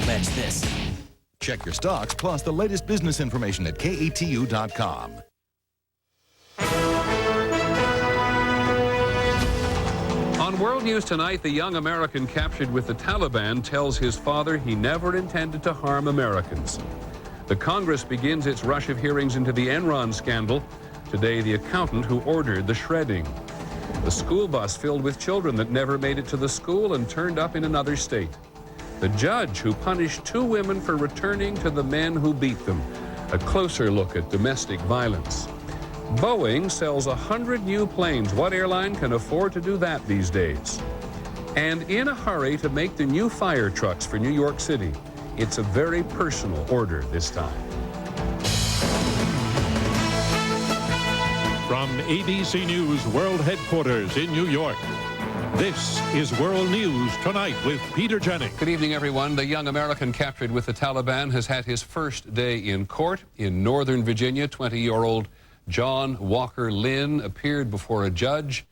don't match this. Check your stocks plus the latest business information at KATU.com. On World News Tonight, the young American captured with the Taliban tells his father he never intended to harm Americans. The Congress begins its rush of hearings into the Enron scandal. Today, the accountant who ordered the shredding. The school bus filled with children that never made it to the school and turned up in another state. The judge who punished 2 women for returning to the men who beat them. A closer look at domestic violence. Boeing sells 100 new planes. What airline can afford to do that these days? And in a hurry to make the new fire trucks for New York City. It's a very personal order this time. From ABC News World Headquarters in New York, this is World News Tonight with Peter Jennings. Good evening, everyone. The young American captured with the Taliban has had his first day in court. In Northern Virginia, 20-year-old John Walker Lynn appeared before a judge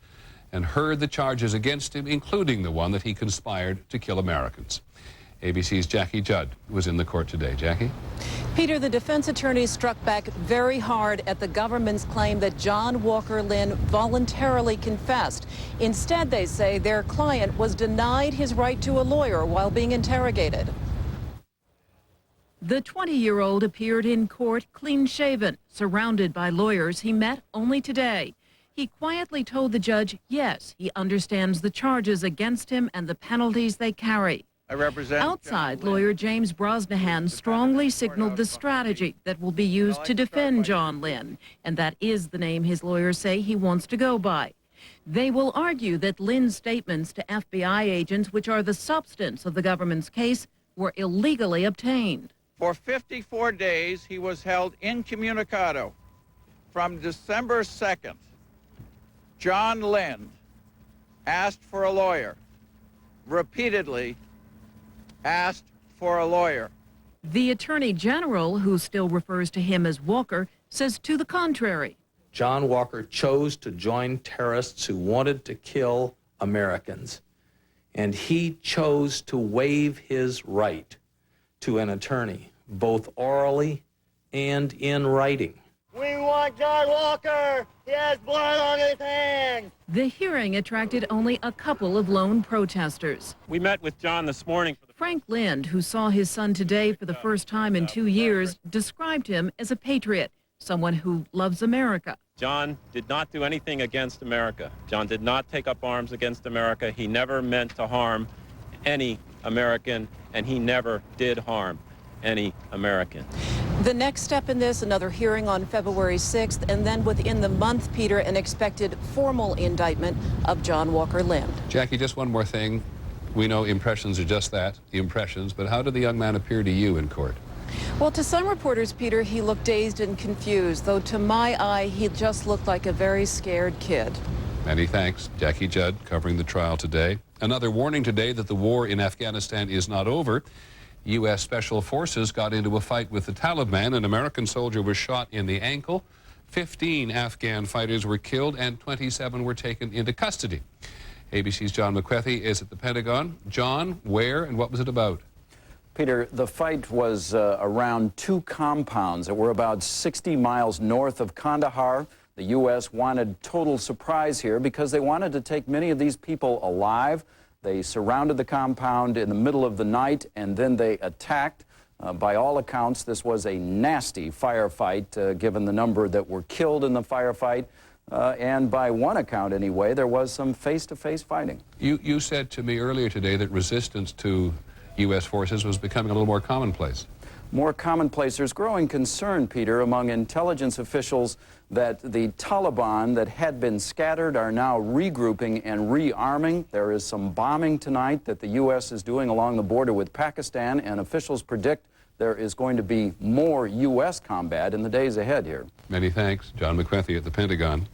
and heard the charges against him, including the one that he conspired to kill Americans. ABC's Jackie Judd was in the court today. Jackie? Peter, the defense attorneys struck back very hard at the government's claim that John Walker Lynn voluntarily confessed. Instead, they say their client was denied his right to a lawyer while being interrogated. The 20-year-old appeared in court clean-shaven, surrounded by lawyers he met only today. He quietly told the judge, yes, he understands the charges against him and the penalties they carry. Outside, lawyer James Brosnahan strongly signaled the strategy that will be used to defend John Lynn, and that is the name his lawyers say he wants to go by. They will argue that Lynn's statements to FBI agents, which are the substance of the government's case, were illegally obtained. For 54 days, he was held incommunicado. From December 2nd, John Lynn asked for a lawyer, repeatedly asked for a lawyer. The Attorney General, who still refers to him as Walker, says to the contrary. John Walker chose to join terrorists who wanted to kill Americans, and he chose to waive his right to an attorney, both orally and in writing. We want John Walker! He has blood on his hands! The hearing attracted only a couple of lone protesters. We met with John this morning. Frank Lind, who saw his son today for the first time in 2 years, described him as a patriot, someone who loves America. John did not do anything against America. John did not take up arms against America. He never meant to harm any American, and he never did harm any American. The next step in this, another hearing on February 6th, and then within the month, Peter, an expected formal indictment of John Walker Lynn. Jackie, just one more thing. We know impressions are just that, impressions, but how did the young man appear to you in court? Well, to some reporters, Peter, he looked dazed and confused, though to my eye, he just looked like a very scared kid. Many thanks. Jackie Judd covering the trial today. Another warning today that the war in Afghanistan is not over. U.S. Special Forces got into a fight with the Taliban. An American soldier was shot in the ankle. 15 Afghan fighters were killed and 27 were taken into custody. ABC's John McWethy is at the Pentagon. John, where and what was it about? Peter, the fight was around 2 compounds that were about 60 miles north of Kandahar. The U.S. wanted total surprise here because they wanted to take many of these people alive. They surrounded the compound in the middle of the night, and then they attacked. By all accounts, this was a nasty firefight, given the number that were killed in the firefight. And by one account, anyway, there was some face-to-face fighting. You said to me earlier today that resistance to U.S. forces was becoming a little more commonplace. More commonplace. There's growing concern, Peter, among intelligence officials that the Taliban that had been scattered are now regrouping and rearming. There is some bombing tonight that the U.S. is doing along the border with Pakistan, and officials predict there is going to be more U.S. combat in the days ahead here. Many thanks. John McWethy at the Pentagon.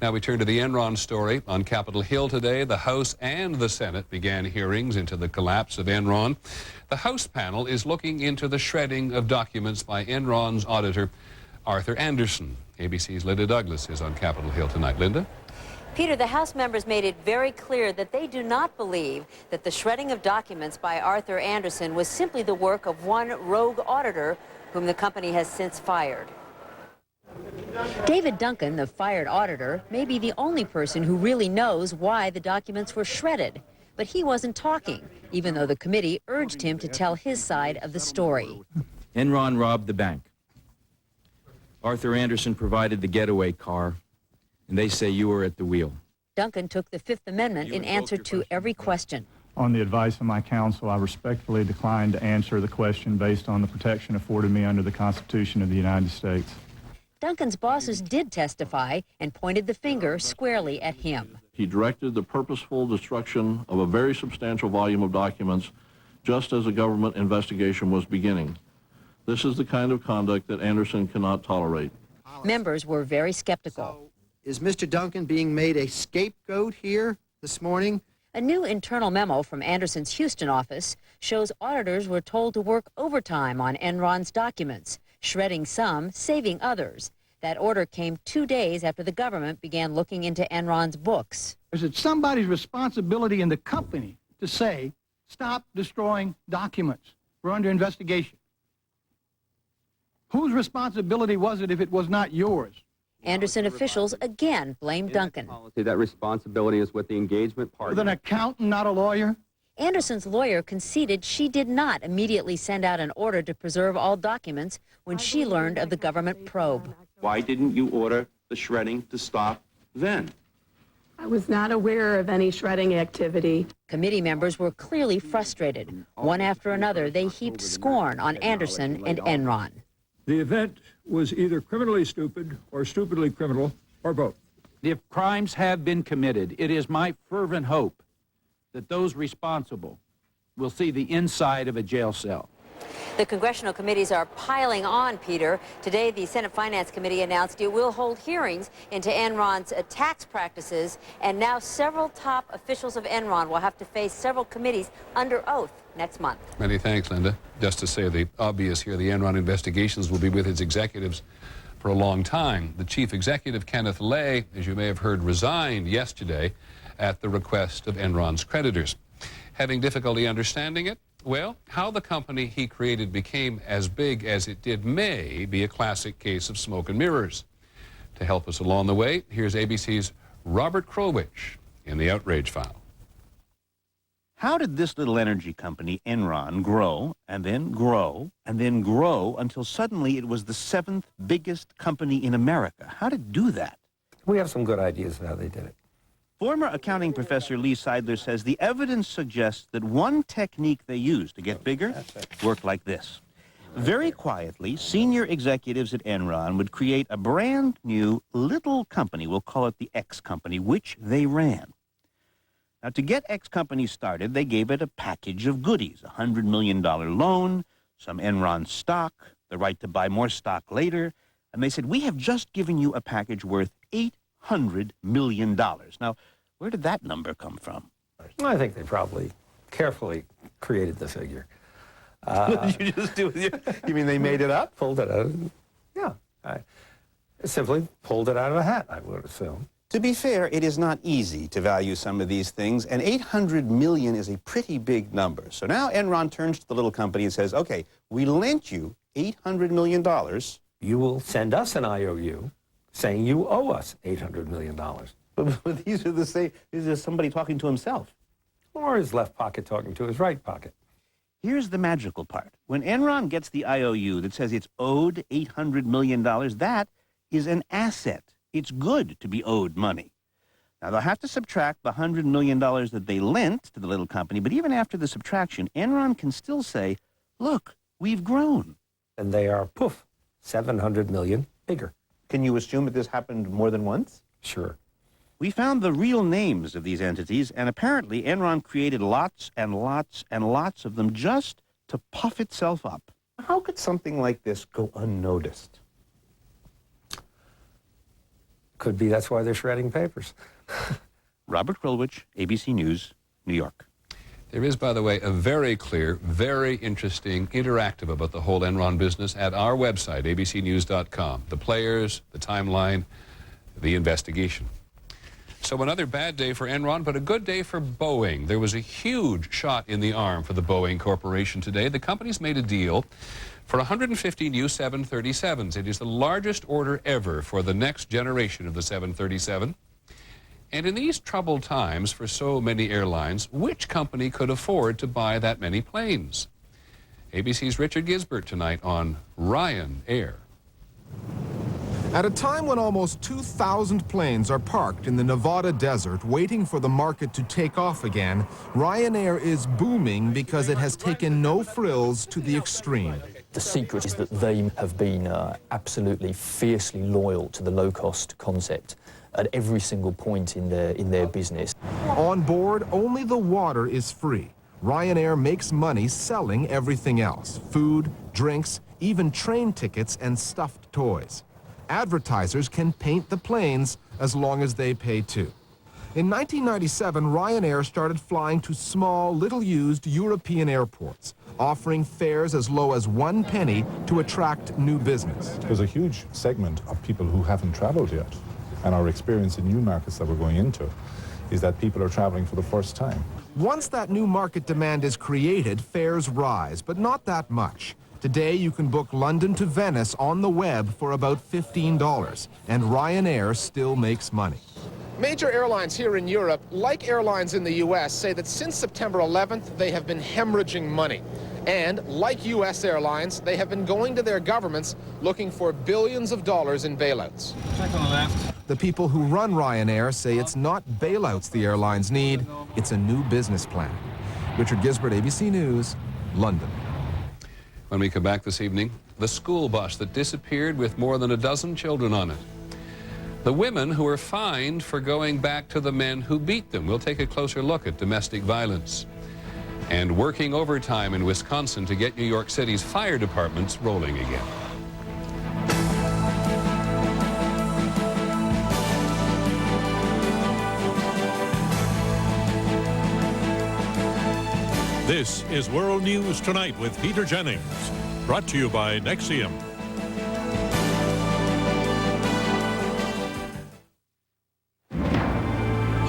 Now we turn to the Enron story. On Capitol Hill today, the House and the Senate began hearings into the collapse of Enron. The House panel is looking into the shredding of documents by Enron's auditor, Arthur Andersen. ABC's Linda Douglas is on Capitol Hill tonight. Linda? Peter, the House members made it very clear that they do not believe that the shredding of documents by Arthur Andersen was simply the work of one rogue auditor whom the company has since fired. David Duncan, the fired auditor, may be the only person who really knows why the documents were shredded. But he wasn't talking, even though the committee urged him to tell his side of the story. Enron robbed the bank. Arthur Andersen provided the getaway car, and they say you were at the wheel. Duncan took the Fifth Amendment in answer to every question. On the advice of my counsel, I respectfully decline to answer the question based on the protection afforded me under the Constitution of the United States. Duncan's bosses did testify and pointed the finger squarely at him. He directed the purposeful destruction of a very substantial volume of documents just as a government investigation was beginning. This is the kind of conduct that Andersen cannot tolerate. Members were very skeptical. Is Mr. Duncan being made a scapegoat here this morning? A new internal memo from Andersen's Houston office shows auditors were told to work overtime on Enron's documents, shredding some, saving others. That order came 2 days after the government began looking into Enron's books. Is it somebody's responsibility in the company to say, stop destroying documents? We're under investigation. Whose responsibility was it if it was not yours? Andersen officials again blamed Duncan. That responsibility is with the engagement party. With an accountant, not a lawyer? Andersen's lawyer conceded she did not immediately send out an order to preserve all documents when she learned of the government probe. Why didn't you order the shredding to stop then? I was not aware of any shredding activity. Committee members were clearly frustrated. One after another, they heaped scorn on Andersen and Enron. The event was either criminally stupid or stupidly criminal, or both. If crimes have been committed, it is my fervent hope that those responsible will see the inside of a jail cell. The congressional committees are piling on, Peter. Today, the Senate Finance Committee announced it will hold hearings into Enron's tax practices, and now several top officials of Enron will have to face several committees under oath next month. Many thanks, Linda. Just to say the obvious here, the Enron investigations will be with its executives for a long time. The chief executive, Kenneth Lay, as you may have heard, resigned yesterday at the request of Enron's creditors. Having difficulty understanding it? Well, how the company he created became as big as it did may be a classic case of smoke and mirrors. To help us along the way, here's ABC's Robert Krulwich in the Outrage File. How did this little energy company, Enron, grow, and then grow, and then grow until suddenly it was the 7th biggest company in America? How did it do that? We have some good ideas of how they did it. Former accounting professor Lee Seidler says the evidence suggests that one technique they used to get bigger worked like this. Very quietly, senior executives at Enron would create a brand new little company, we'll call it the X Company, which they ran. Now, to get X Company started, they gave it a package of goodies, a $100 million loan, some Enron stock, the right to buy more stock later, and they said, we have just given you a package worth $800 million. Now, where did that number come from? I think they probably carefully created the figure. What did you just do? You mean they made it up? Pulled it out. Yeah. I simply pulled it out of a hat, I would assume. To be fair, it is not easy to value some of these things, and $800 million is a pretty big number. So now Enron turns to the little company and says, okay, we lent you $800 million. You will send us an IOU saying you owe us $800 million. But these are the same, these are somebody talking to himself. Or his left pocket talking to his right pocket. Here's the magical part. When Enron gets the IOU that says it's owed $800 million, that is an asset. It's good to be owed money. Now, they'll have to subtract the $100 million that they lent to the little company, but even after the subtraction, Enron can still say, look, we've grown. And they are, poof, $700 million bigger. Can you assume that this happened more than once? Sure. We found the real names of these entities, and apparently Enron created lots and lots and lots of them just to puff itself up. How could something like this go unnoticed? Could be that's why they're shredding papers. Robert Krulwich, ABC News, New York. There is, by the way, a very clear, very interesting, interactive about the whole Enron business at our website, abcnews.com. The players, the timeline, the investigation. So another bad day for Enron, but a good day for Boeing. There was a huge shot in the arm for the Boeing Corporation today. The company's made a deal for 150 new 737s. It is the largest order ever for the next generation of the 737. And in these troubled times for so many airlines, which company could afford to buy that many planes? ABC's Richard Gisbert tonight on Ryanair. At a time when almost 2,000 planes are parked in the Nevada desert waiting for the market to take off again, Ryanair is booming because it has taken no frills to the extreme. The secret is that they have been absolutely fiercely loyal to the low-cost concept at every single point in their business. On board, only the water is free. Ryanair makes money selling everything else: food, drinks, even train tickets and stuffed toys. Advertisers can paint the planes as long as they pay too. In 1997, Ryanair started flying to small, little-used European airports, offering fares as low as 1 penny to attract new business. There's a huge segment of people who haven't traveled yet, and our experience in new markets that we're going into is that people are traveling for the first time. Once that new market demand is created, fares rise, but not that much. Today, you can book London to Venice on the web for about $15, and Ryanair still makes money. Major airlines here in Europe, like airlines in the U.S., say that since September 11th, they have been hemorrhaging money. And, like U.S. airlines, they have been going to their governments looking for billions of dollars in bailouts. Check on the left. The people who run Ryanair say it's not bailouts the airlines need, it's a new business plan. Richard Gisbert, ABC News, London. When we come back this evening, the school bus that disappeared with more than a dozen children on it. The women who were fined for going back to the men who beat them. We'll take a closer look at domestic violence. And working overtime in Wisconsin to get New York City's fire departments rolling again. This is World News Tonight with Peter Jennings, brought to you by Nexium.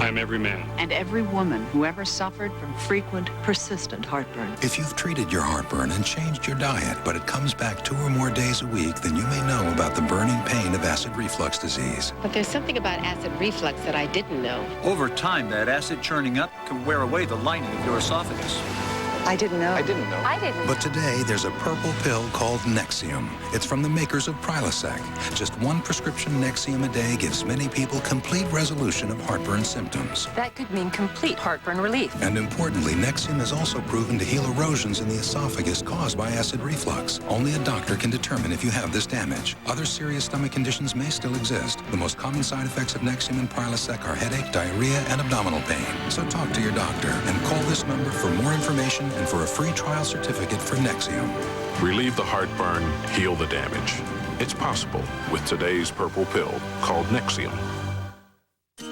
I'm every man. And every woman who ever suffered from frequent, persistent heartburn. If you've treated your heartburn and changed your diet, but it comes back 2 or more days a week, then you may know about the burning pain of acid reflux disease. But there's something about acid reflux that I didn't know. Over time, that acid churning up can wear away the lining of your esophagus. I didn't know. I didn't know. I didn't. But today, there's a purple pill called Nexium. It's from the makers of Prilosec. Just 1 prescription Nexium a day gives many people complete resolution of heartburn symptoms. That could mean complete heartburn relief. And importantly, Nexium is also proven to heal erosions in the esophagus caused by acid reflux. Only a doctor can determine if you have this damage. Other serious stomach conditions may still exist. The most common side effects of Nexium and Prilosec are headache, diarrhea, and abdominal pain. So talk to your doctor and call this number for more information and for a free trial certificate for Nexium. Relieve the heartburn, heal the damage. It's possible with today's purple pill called Nexium.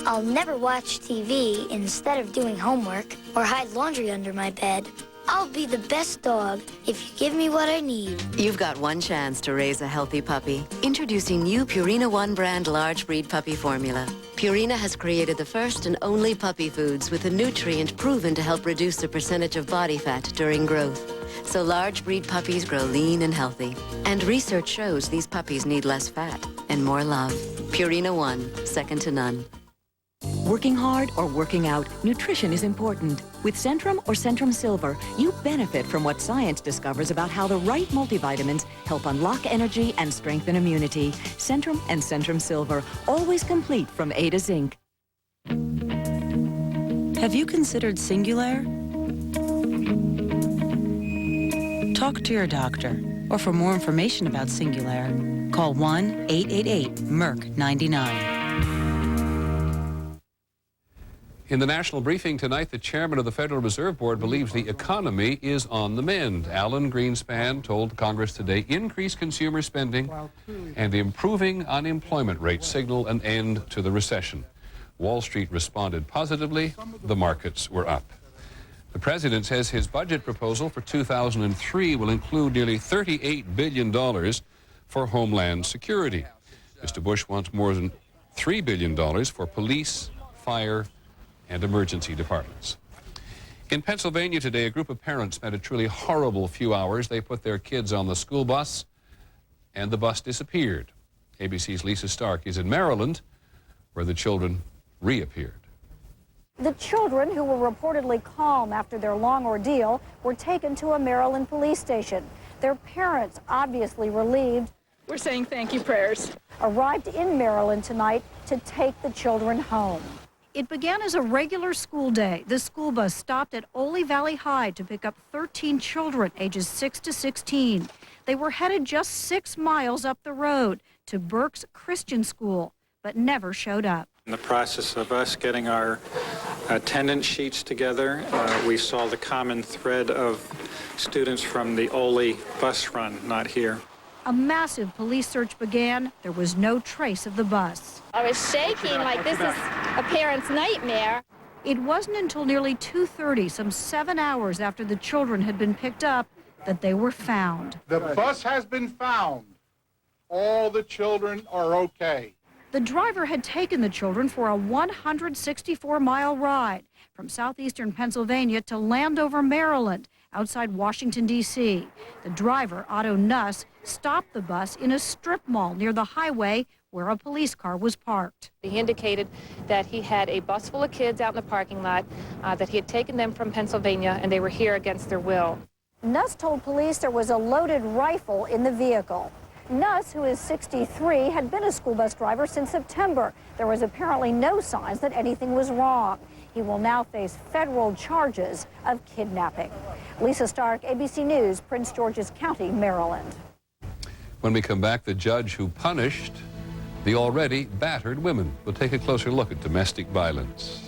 I'll never watch TV instead of doing homework or hide laundry under my bed. I'll be the best dog if you give me what I need. You've got one chance to raise a healthy puppy. Introducing new Purina One brand large breed puppy formula. Purina has created the first and only puppy foods with a nutrient proven to help reduce the percentage of body fat during growth. So large breed puppies grow lean and healthy. And research shows these puppies need less fat and more love. Purina One, second to none. Working hard or working out, nutrition is important. With Centrum or Centrum Silver, you benefit from what science discovers about how the right multivitamins help unlock energy and strengthen immunity. Centrum and Centrum Silver, always complete from A to Zinc. Have you considered Singulair? Talk to your doctor, or for more information about Singulair, call 1-888-MERC-99. In the national briefing tonight, the chairman of the Federal Reserve Board believes the economy is on the mend. Alan Greenspan told Congress today increased consumer spending and improving unemployment rates signal an end to the recession. Wall Street responded positively. The markets were up. The president says his budget proposal for 2003 will include nearly $38 billion for homeland security. Mr. Bush wants more than $3 billion for police, fire, and emergency departments. In Pennsylvania today, a group of parents spent a truly horrible few hours. They put their kids on the school bus, and the bus disappeared. ABC's Lisa Stark is in Maryland, where the children reappeared. The children, who were reportedly calm after their long ordeal, were taken to a Maryland police station. Their parents, obviously relieved, we're saying thank you prayers, arrived in Maryland tonight to take the children home. It began as a regular school day. The school bus stopped at Ole Valley High to pick up 13 children ages 6 to 16. They were headed just 6 miles up the road to Burke's Christian School, but never showed up. In the process of us getting our attendance sheets together, we saw the common thread of students from the Ole bus run not here. A massive police search began. There was no trace of the bus. I was shaking like this is a parent's nightmare. It wasn't until nearly 2:30, some 7 hours after the children had been picked up, that they were found. The bus has been found. All the children are okay. The driver had taken the children for a 164-mile ride from southeastern Pennsylvania to Landover, Maryland, outside Washington, D.C. The driver, Otto Nuss, stopped the bus in a strip mall near the highway where a police car was parked. He indicated that he had a bus full of kids out in the parking lot, that he had taken them from Pennsylvania, and they were here against their will. Nuss told police there was a loaded rifle in the vehicle. Nuss, who is 63, had been a school bus driver since September. There was apparently no signs that anything was wrong. He will now face federal charges of kidnapping. Lisa Stark, ABC News, Prince George's County, Maryland. When we come back, the judge who punished the already battered women. We'll take a closer look at domestic violence.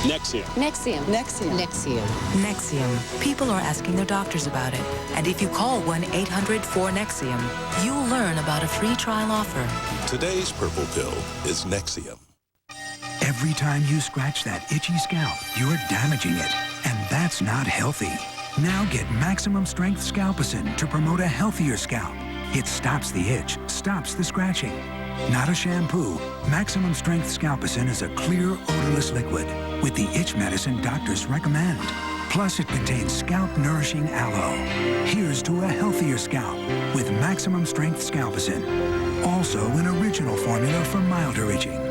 Nexium. Nexium. Nexium. Nexium. Nexium. People are asking their doctors about it. And if you call 1-800-4-NEXIUM, you'll learn about a free trial offer. Today's purple pill is Nexium. Every time you scratch that itchy scalp, you're damaging it. And that's not healthy. Now get Maximum Strength Scalpicin to promote a healthier scalp. It stops the itch, stops the scratching. Not a shampoo, Maximum Strength Scalpicin is a clear, odorless liquid with the itch medicine doctors recommend. Plus, it contains scalp-nourishing aloe. Here's to a healthier scalp with Maximum Strength Scalpicin. Also, an original formula for milder itching.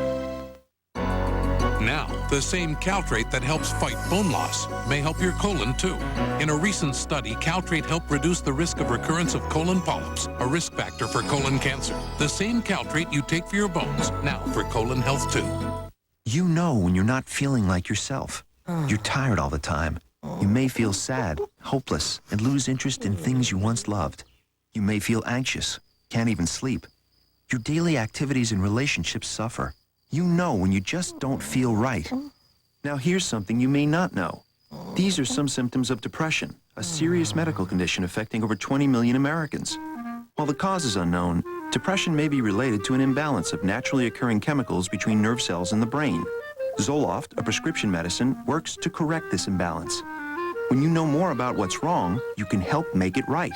Now, the same Caltrate that helps fight bone loss may help your colon too. In a recent study, Caltrate helped reduce the risk of recurrence of colon polyps, a risk factor for colon cancer. The same Caltrate you take for your bones, now for colon health too. You know when you're not feeling like yourself. You're tired all the time. You may feel sad, hopeless, and lose interest in things you once loved. You may feel anxious, can't even sleep. Your daily activities and relationships suffer. You know when you just don't feel right. Now here's something you may not know. These are some symptoms of depression, a serious medical condition affecting over 20 million Americans. While the cause is unknown, depression may be related to an imbalance of naturally occurring chemicals between nerve cells in the brain. Zoloft, a prescription medicine, works to correct this imbalance. When you know more about what's wrong, you can help make it right.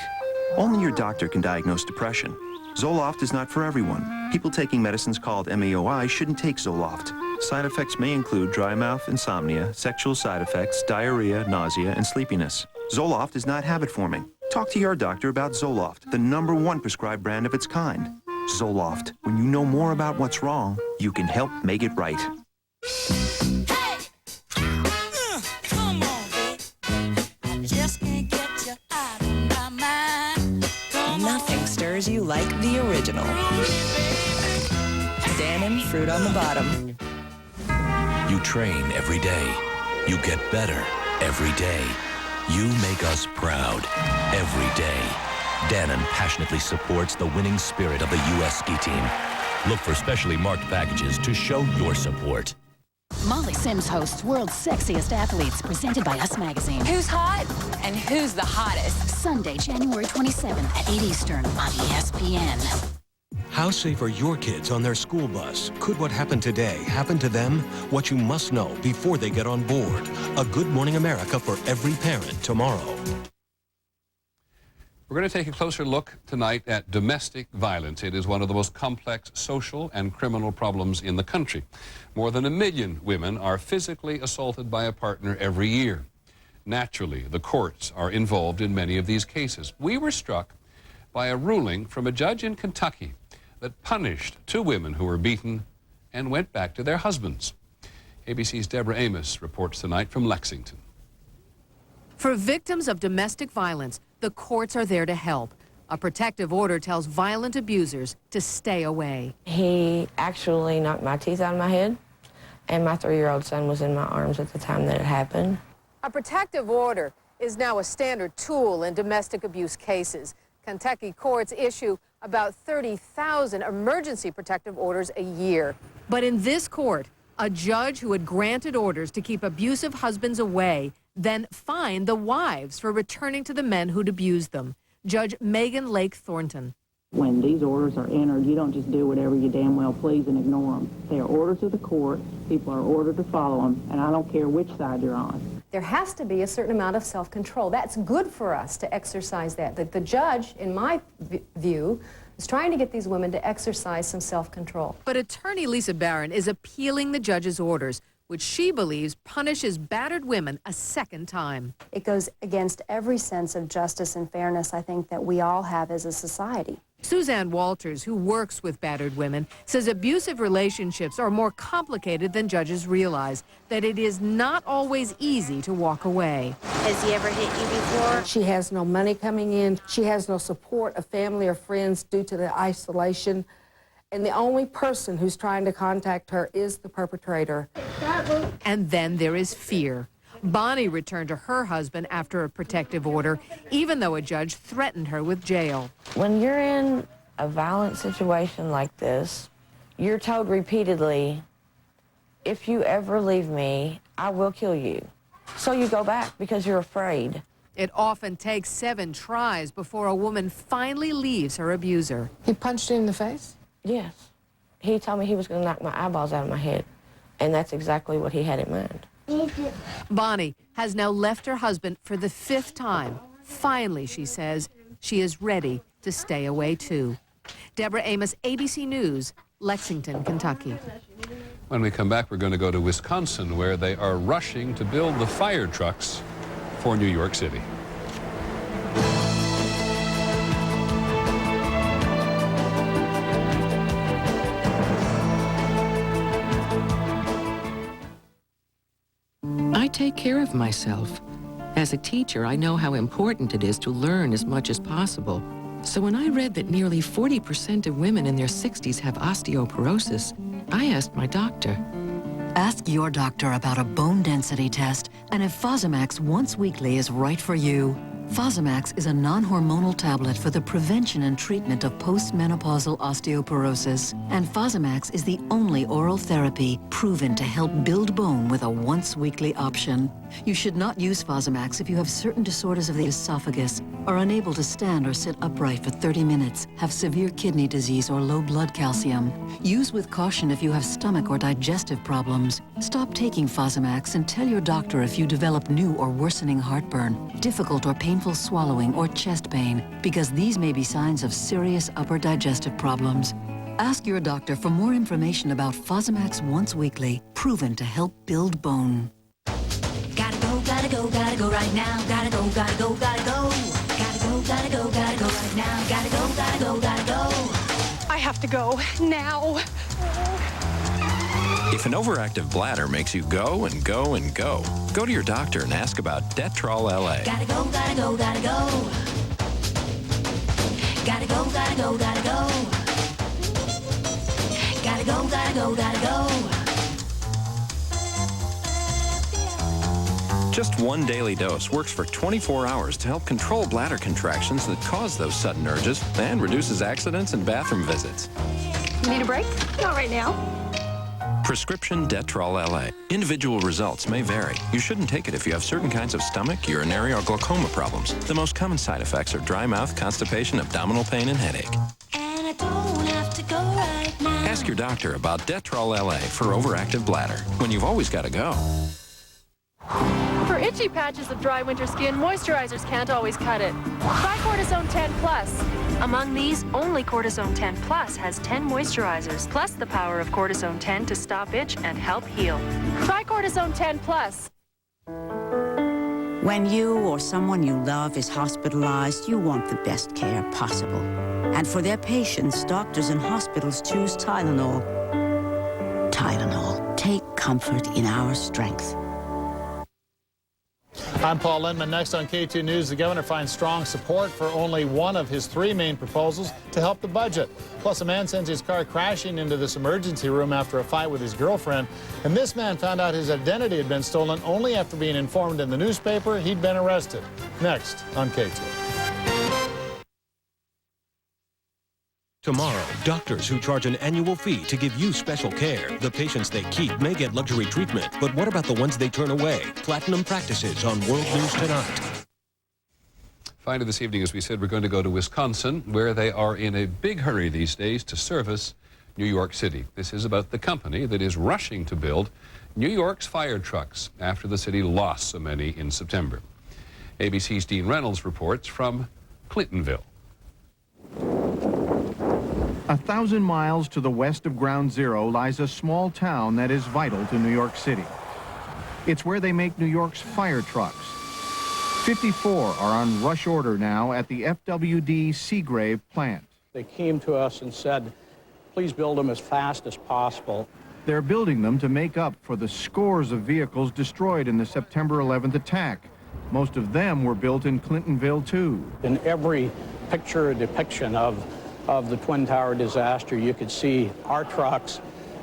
Only your doctor can diagnose depression. Zoloft is not for everyone. People taking medicines called MAOI shouldn't take Zoloft. Side effects may include dry mouth, insomnia, sexual side effects, diarrhea, nausea, and sleepiness. Zoloft is not habit-forming. Talk to your doctor about Zoloft, the #1 prescribed brand of its kind. Zoloft. When you know more about what's wrong, you can help make it right. Nothing stirs you like the original. Dannon fruit on the bottom. You train every day. You get better every day. You make us proud every day. Dannon passionately supports the winning spirit of the U.S. ski team. Look for specially marked packages to show your support. Molly Sims hosts World's Sexiest Athletes, presented by Us Magazine. Who's hot and who's the hottest? Sunday, January 27th at 8 Eastern on ESPN. How safe are your kids on their school bus? Could what happened today happen to them? What you must know before they get on board. A Good Morning America for every parent tomorrow. We're going to take a closer look tonight at domestic violence. It is one of the most complex social and criminal problems in the country. More than 1 million women are physically assaulted by a partner every year. Naturally, the courts are involved in many of these cases. We were struck by a ruling from a judge in Kentucky that punished 2 women who were beaten and went back to their husbands. ABC's Deborah Amos reports tonight from Lexington. For victims of domestic violence, the courts are there to help. A protective order tells violent abusers to stay away. He actually knocked my teeth out of my head, and my 3-year-old son was in my arms at the time that it happened. A protective order is now a standard tool in domestic abuse cases. Kentucky courts issue about 30,000 emergency protective orders a year. But in this court, a judge who had granted orders to keep abusive husbands away then fined the wives for returning to the men who'd abused them. Judge Megan Lake Thornton. When these orders are entered, you don't just do whatever you damn well please and ignore them. They are orders of the court. People are ordered to follow them, and I don't care which side you're on. There has to be a certain amount of self-control. That's good for us to exercise that. The judge, in my view, is trying to get these women to exercise some self-control. But attorney Lisa Barron is appealing the judge's orders, which she believes punishes battered women a second time. It goes against every sense of justice and fairness I think that we all have as a society. Suzanne Walters, who works with battered women, says abusive relationships are more complicated than judges realize, that it is not always easy to walk away. Has he ever hit you before? She has no money coming in. She has no support of family or friends due to the isolation. And the only person who's trying to contact her is the perpetrator. And then there is fear. Bonnie returned to her husband after a protective order, even though a judge threatened her with jail. When you're in a violent situation like this, you're told repeatedly, if you ever leave me, I will kill you. So you go back because you're afraid. It often takes 7 tries before a woman finally leaves her abuser. He punched you in the face? Yes. He told me he was going to knock my eyeballs out of my head, and that's exactly what he had in mind. Bonnie has now left her husband for the 5th time. Finally, she says, she is ready to stay away too. Deborah Amos, ABC News, Lexington, Kentucky. When we come back, we're going to go to Wisconsin, where they are rushing to build the fire trucks for New York City. I take care of myself. As a teacher, I know how important it is to learn as much as possible. So when I read that nearly 40% of women in their 60s have osteoporosis, I asked my doctor. Ask your doctor about a bone density test and if Fosamax once weekly is right for you. Fosamax is a non-hormonal tablet for the prevention and treatment of postmenopausal osteoporosis. And Fosamax is the only oral therapy proven to help build bone with a once-weekly option. You should not use Fosamax if you have certain disorders of the esophagus, are unable to stand or sit upright for 30 minutes, have severe kidney disease or low blood calcium. Use with caution if you have stomach or digestive problems. Stop taking Fosamax and tell your doctor if you develop new or worsening heartburn, difficult or painful swallowing or chest pain, because these may be signs of serious upper digestive problems. Ask your doctor for more information about Fosamax once weekly, proven to help build bone. Gotta go right now. Gotta go, gotta go, gotta go. Gotta go, gotta go, gotta go right now. Gotta go, gotta go, gotta go. I have to go now. If an overactive bladder makes you go and go and go, go to your doctor and ask about Detrol LA. Gotta go, gotta go, gotta go. Gotta go, gotta go, gotta go. Gotta go, gotta go, gotta go. Just one daily dose works for 24 hours to help control bladder contractions that cause those sudden urges and reduces accidents and bathroom visits. Need a break? Not right now. Prescription Detrol LA. Individual results may vary. You shouldn't take it if you have certain kinds of stomach, urinary, or glaucoma problems. The most common side effects are dry mouth, constipation, abdominal pain, and headache. And I don't have to go right now. Ask your doctor about Detrol LA for overactive bladder when you've always got to go. For itchy patches of dry winter skin, moisturizers can't always cut it. Try Cortisone 10 Plus. Among these, only Cortisone 10 Plus has 10 moisturizers, plus the power of Cortisone 10 to stop itch and help heal. Try Cortisone 10 Plus. When you or someone you love is hospitalized, you want the best care possible. And for their patients, doctors and hospitals choose Tylenol. Tylenol. Take comfort in our strength. I'm Paul Lindman. Next on K2 News, the governor finds strong support for only one of his 3 main proposals to help the budget. Plus, a man sends his car crashing into this emergency room after a fight with his girlfriend. And this man found out his identity had been stolen only after being informed in the newspaper he'd been arrested. Next on K2. Tomorrow, doctors who charge an annual fee to give you special care. The patients they keep may get luxury treatment, but what about the ones they turn away? Platinum Practices on World News Tonight. Finally, this evening, as we said, we're going to go to Wisconsin, where they are in a big hurry these days to service New York City. This is about the company that is rushing to build New York's fire trucks after the city lost so many in September. ABC's Dean Reynolds reports from Clintonville. 1,000 miles to the west of Ground Zero lies a small town that is vital to New York City. It's where they make New York's fire trucks. 54 are on rush order now at the FWD Seagrave plant. They came to us and said, please build them as fast as possible. They're building them to make up for the scores of vehicles destroyed in the September 11th attack. Most of them were built in Clintonville, too. In every picture or depiction of the Twin Tower disaster, you could see our trucks,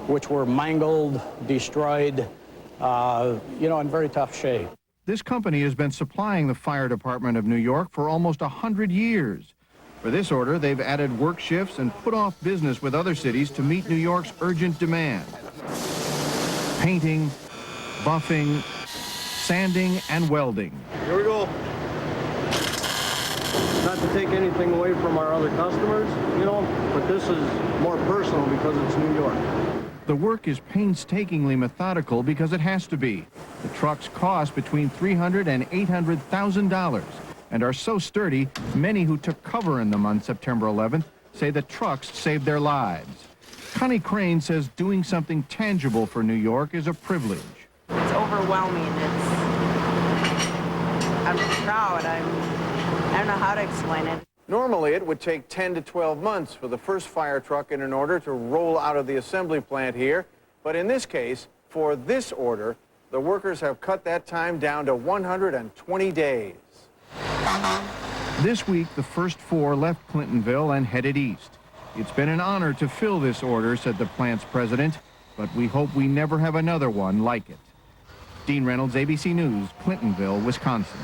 which were mangled, destroyed, in very tough shape. This company has been supplying the fire department of New York for almost 100 years. For this order, they've added work shifts and put off business with other cities to meet New York's urgent demand. Painting, buffing, sanding, and welding. Here we go. Not to take anything away from our other customers, but this is more personal because it's New York. The work is painstakingly methodical because it has to be. The trucks cost between $300,000 and $800,000 and are so sturdy, many who took cover in them on September 11th say the trucks saved their lives. Connie Crane says doing something tangible for New York is a privilege. It's overwhelming. I'm proud. I don't know how to explain it. Normally, it would take 10 to 12 months for the first fire truck in an order to roll out of the assembly plant here. But in this case, for this order, the workers have cut that time down to 120 days. This week, the first 4 left Clintonville and headed east. It's been an honor to fill this order, said the plant's president, but we hope we never have another one like it. Dean Reynolds, ABC News, Clintonville, Wisconsin.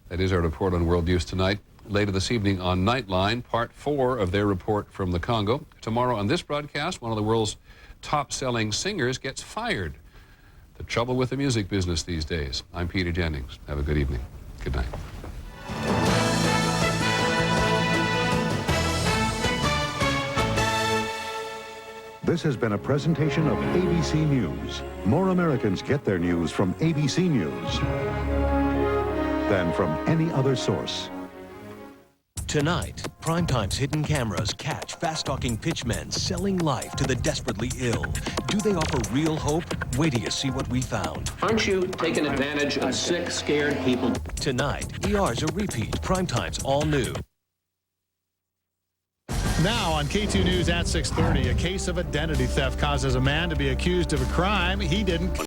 That is our report on World News Tonight. Later this evening on Nightline, part 4 of their report from the Congo. Tomorrow on this broadcast, one of the world's top-selling singers gets fired. The trouble with the music business these days. I'm Peter Jennings. Have a good evening. Good night. This has been a presentation of ABC News. More Americans get their news from ABC News than from any other source. Tonight, Primetime's hidden cameras catch fast-talking pitchmen selling life to the desperately ill. Do they offer real hope? Wait till you see what we found. Aren't you taking advantage of sick, scared people? Tonight, ER's a repeat. Primetime's all new. Now on K2 News at 6:30, a case of identity theft causes a man to be accused of a crime he didn't